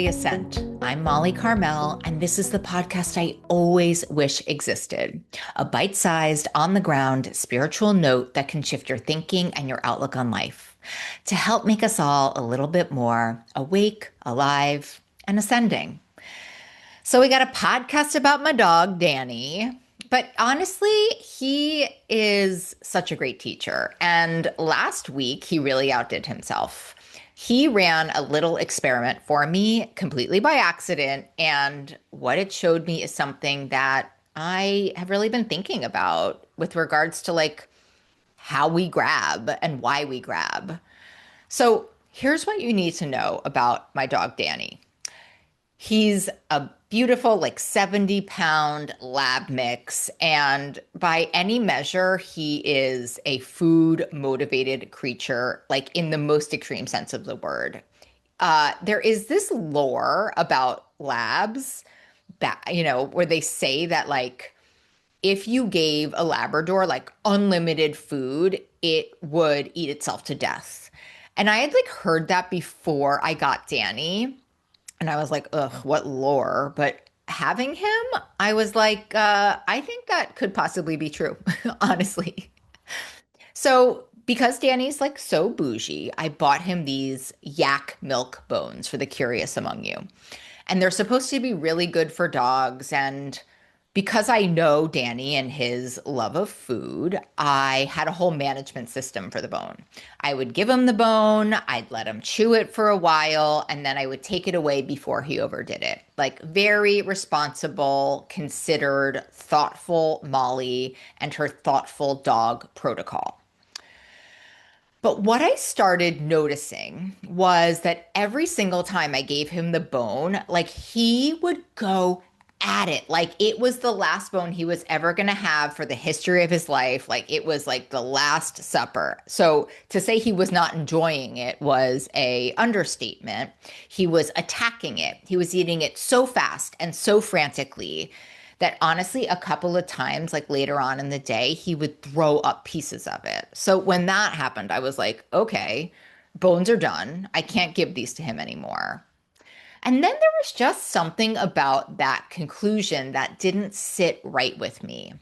Curious Scent. I'm Molly Carmel, and this is the podcast I always wish existed. A bite sized, on the ground spiritual note that can shift your thinking and your outlook on life to help make us all a little bit more awake, alive, and ascending. So, we got a podcast about my dog, Danny. But honestly, he is such a great teacher. And last week, he really outdid himself. He ran a little experiment for me completely by accident. And what it showed me is something that I have really been thinking about with regards to like how we grab and why we grab. So here's what you need to know about my dog, Danny. He's a beautiful, like 70-pound lab mix. And by any measure, he is a food motivated creature, like in the most extreme sense of the word. There is this lore about labs that, where they say that, like, if you gave a Labrador like unlimited food, it would eat itself to death. And I had like heard that before I got Danny. And I was like, ugh, what lore? But having him, I was like, I think that could possibly be true, honestly. So, because Danny's like so bougie, I bought him these yak milk bones for the curious among you. And they're supposed to be really good for dogs. And because I know Danny and his love of food, I had a whole management system for the bone. I would give him the bone, I'd let him chew it for a while, and then I would take it away before he overdid it. Like very responsible, considered, thoughtful Molly and her thoughtful dog protocol. But what I started noticing was that every single time I gave him the bone, like he would go at it. Like it was the last bone he was ever going to have for the history of his life. Like it was like the last supper. So to say he was not enjoying it was a understatement. He was attacking it. He was eating it so fast and so frantically that honestly, a couple of times, like later on in the day, he would throw up pieces of it. So when that happened, I was like, okay, bones are done. I can't give these to him anymore. And then there was just something about that conclusion that didn't sit right with me.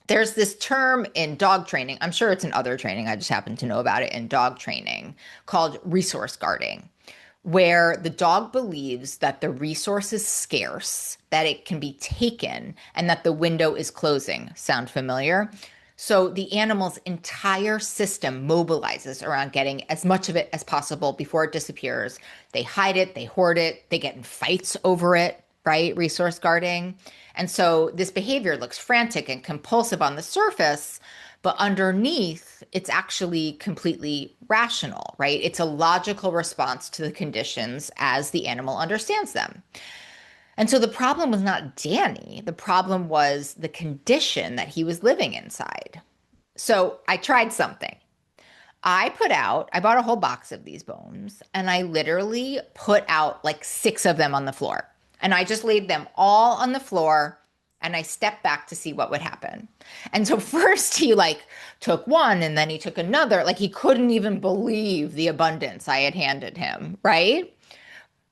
There's this term in dog training, I'm sure it's in other training, I just happen to know about it in dog training, called resource guarding, where the dog believes that the resource is scarce, that it can be taken, and that the window is closing. Sound familiar? So the animal's entire system mobilizes around getting as much of it as possible before it disappears. They hide it, they hoard it, they get in fights over it, right? Resource guarding. And so this behavior looks frantic and compulsive on the surface, but underneath, it's actually completely rational, right? It's a logical response to the conditions as the animal understands them. And so the problem was not Danny. The problem was the condition that he was living inside. So I tried something. I bought a whole box of these bones and I literally put out like 6 of them on the floor. And I just laid them all on the floor and I stepped back to see what would happen. And so first he like took one and then he took another. Like he couldn't even believe the abundance I had handed him, right?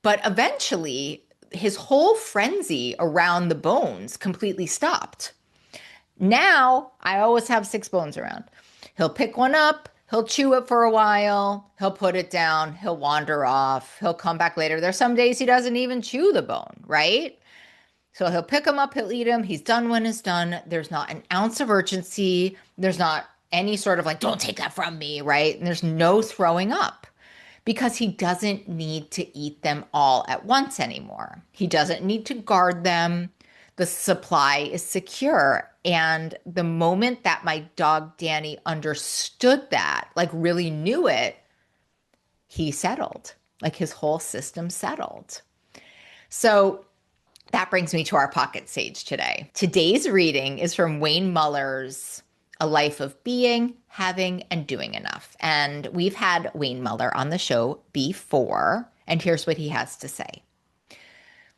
But eventually his whole frenzy around the bones completely stopped. Now I always have 6 bones around. He'll pick one up, he'll chew it for a while, he'll put it down, he'll wander off, he'll come back later. There's some days he doesn't even chew the bone, right? So he'll pick them up, he'll eat them. He's done when it's done. There's not an ounce of urgency. There's not any sort of like, don't take that from me, right? And there's no throwing up because he doesn't need to eat them all at once anymore. He doesn't need to guard them. The supply is secure. And the moment that my dog Danny understood that, like really knew it, he settled. Like his whole system settled. So that brings me to our pocket sage today. Today's reading is from Wayne Muller's A Life of Being, Having, and Doing Enough. And we've had Wayne Muller on the show before, and here's what he has to say.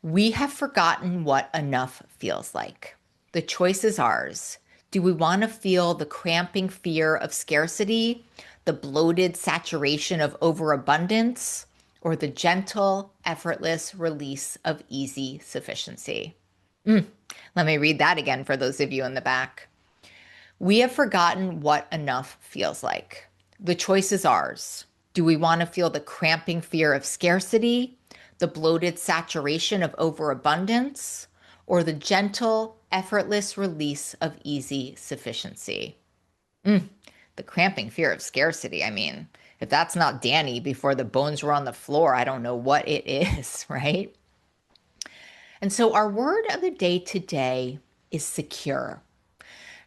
We have forgotten what enough feels like. The choice is ours. Do we want to feel the cramping fear of scarcity, the bloated saturation of overabundance, or the gentle, effortless release of easy sufficiency? Let me read that again for those of you in the back. We have forgotten what enough feels like. The choice is ours. Do we want to feel the cramping fear of scarcity, the bloated saturation of overabundance, or the gentle, effortless release of easy sufficiency? The cramping fear of scarcity. I mean, if that's not Danny before the bones were on the floor, I don't know what it is, right? And so our word of the day today is secure.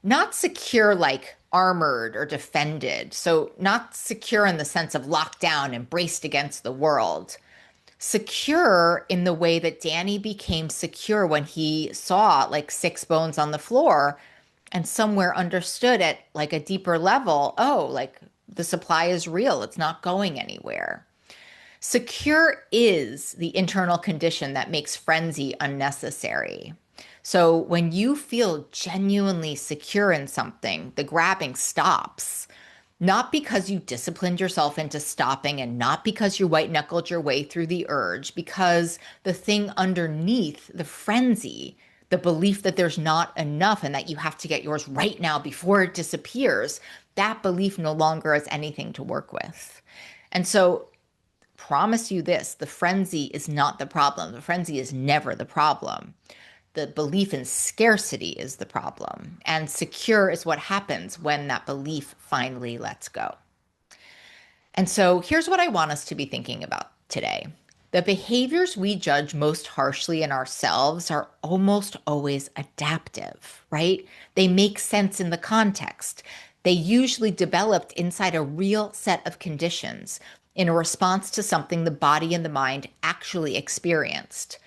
Not secure like armored or defended. So, not secure in the sense of locked down and braced against the world. Secure in the way that Danny became secure when he saw like six bones on the floor and somewhere understood at like a deeper level, oh, like the supply is real, it's not going anywhere. Secure is the internal condition that makes frenzy unnecessary. So when you feel genuinely secure in something, the grabbing stops. Not because you disciplined yourself into stopping and not because you white knuckled your way through the urge, because the thing underneath the frenzy, the belief that there's not enough and that you have to get yours right now before it disappears, that belief no longer has anything to work with. And so promise you this, the frenzy is not the problem. The frenzy is never the problem. The belief in scarcity is the problem. And secure is what happens when that belief finally lets go. And so here's what I want us to be thinking about today. The behaviors we judge most harshly in ourselves are almost always adaptive, right? They make sense in the context. They usually developed inside a real set of conditions in a response to something the body and the mind actually experienced.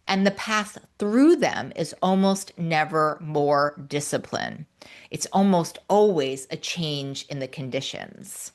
And the path through them is almost never more discipline. It's almost always a change in the conditions.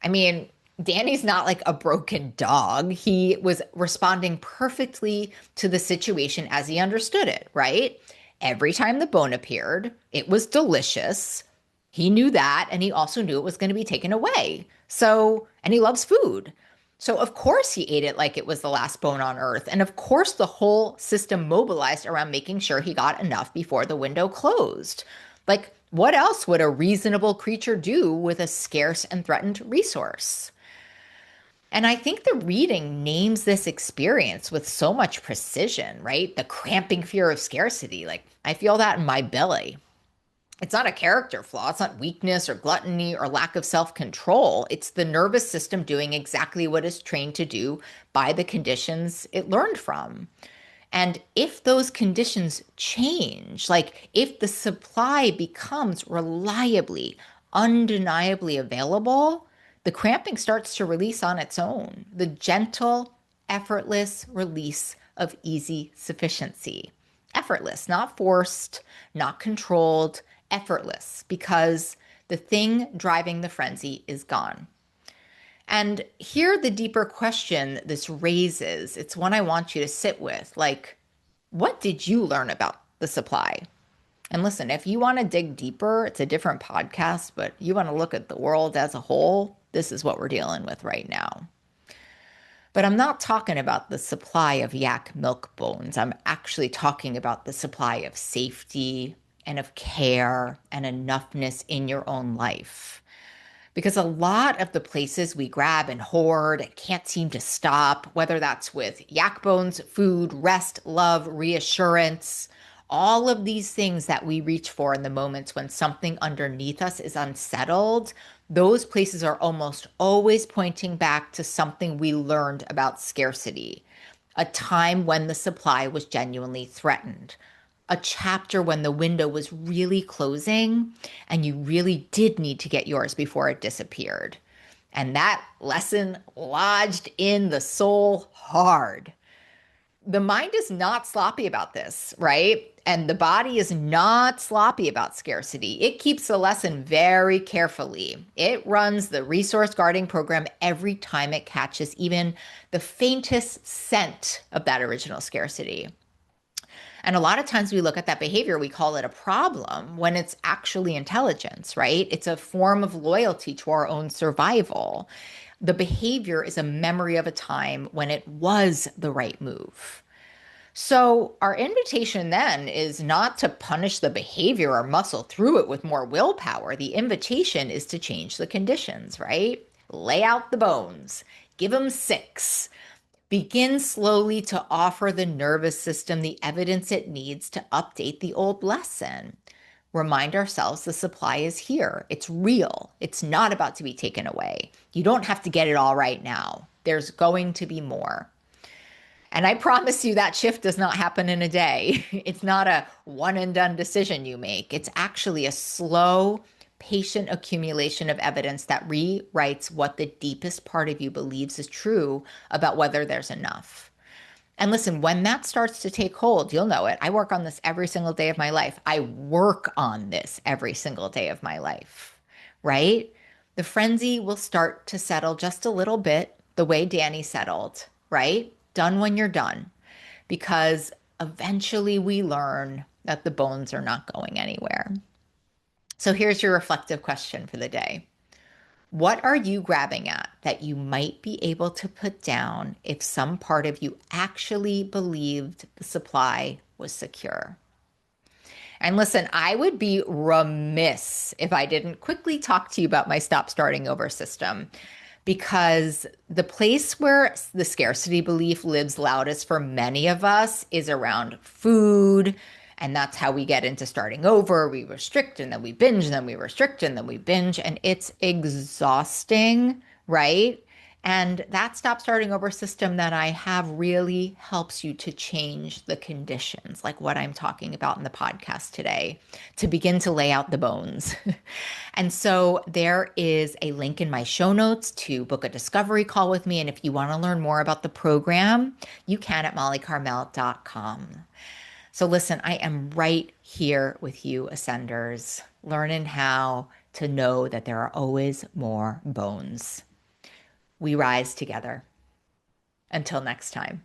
I mean, Danny's not like a broken dog. He was responding perfectly to the situation as he understood it, right? Every time the bone appeared, it was delicious. He knew that, and he also knew it was going to be taken away. So, and he loves food. So, of course, he ate it like it was the last bone on earth. And of course, the whole system mobilized around making sure he got enough before the window closed. Like, what else would a reasonable creature do with a scarce and threatened resource? And I think the reading names this experience with so much precision, right? The cramping fear of scarcity. Like, I feel that in my belly. It's not a character flaw. It's not weakness or gluttony or lack of self-control. It's the nervous system doing exactly what it's trained to do by the conditions it learned from. And if those conditions change, like if the supply becomes reliably, undeniably available, the cramping starts to release on its own. The gentle, effortless release of easy sufficiency. Effortless, not forced, not controlled, effortless, because the thing driving the frenzy is gone. And here, the deeper question this raises, it's one I want you to sit with. Like, what did you learn about the supply? And listen, if you want to dig deeper, it's a different podcast, but you want to look at the world as a whole, this is what we're dealing with right now. But I'm not talking about the supply of yak milk bones. I'm actually talking about the supply of safety and of care and enoughness in your own life. Because a lot of the places we grab and hoard and can't seem to stop, whether that's with yak bones, food, rest, love, reassurance, all of these things that we reach for in the moments when something underneath us is unsettled, those places are almost always pointing back to something we learned about scarcity, a time when the supply was genuinely threatened, a chapter when the window was really closing and you really did need to get yours before it disappeared. And that lesson lodged in the soul hard. The mind is not sloppy about this, right? And the body is not sloppy about scarcity. It keeps the lesson very carefully. It runs the resource guarding program every time it catches even the faintest scent of that original scarcity. And a lot of times we look at that behavior, we call it a problem when it's actually intelligence, right? It's a form of loyalty to our own survival. The behavior is a memory of a time when it was the right move. So, our invitation then is not to punish the behavior or muscle through it with more willpower. The invitation is to change the conditions, right? Lay out the bones, give them six. Begin slowly to offer the nervous system the evidence it needs to update the old lesson. Remind ourselves the supply is here. It's real. It's not about to be taken away. You don't have to get it all right now. There's going to be more. And I promise you that shift does not happen in a day. It's not a one and done decision you make. It's actually a slow, patient accumulation of evidence that rewrites what the deepest part of you believes is true about whether there's enough. And listen, when that starts to take hold, you'll know it. I work on this every single day of my life. I work on this every single day of my life, right? The frenzy will start to settle just a little bit the way Danny settled, right? Done when you're done, because eventually we learn that the bones are not going anywhere. So here's your reflective question for the day. What are you grabbing at that you might be able to put down if some part of you actually believed the supply was secure? And listen, I would be remiss if I didn't quickly talk to you about my stop starting over system, because the place where the scarcity belief lives loudest for many of us is around food. And that's how we get into starting over. We restrict and then we binge, and then we restrict and then we binge. And it's exhausting, right? And that stop starting over system that I have really helps you to change the conditions, like what I'm talking about in the podcast today, to begin to lay out the bones. And so there is a link in my show notes to book a discovery call with me. And if you want to learn more about the program, you can at mollycarmel.com. So listen, I am right here with you, Ascenders, learning how to know that there are always more bones. We rise together. Until next time.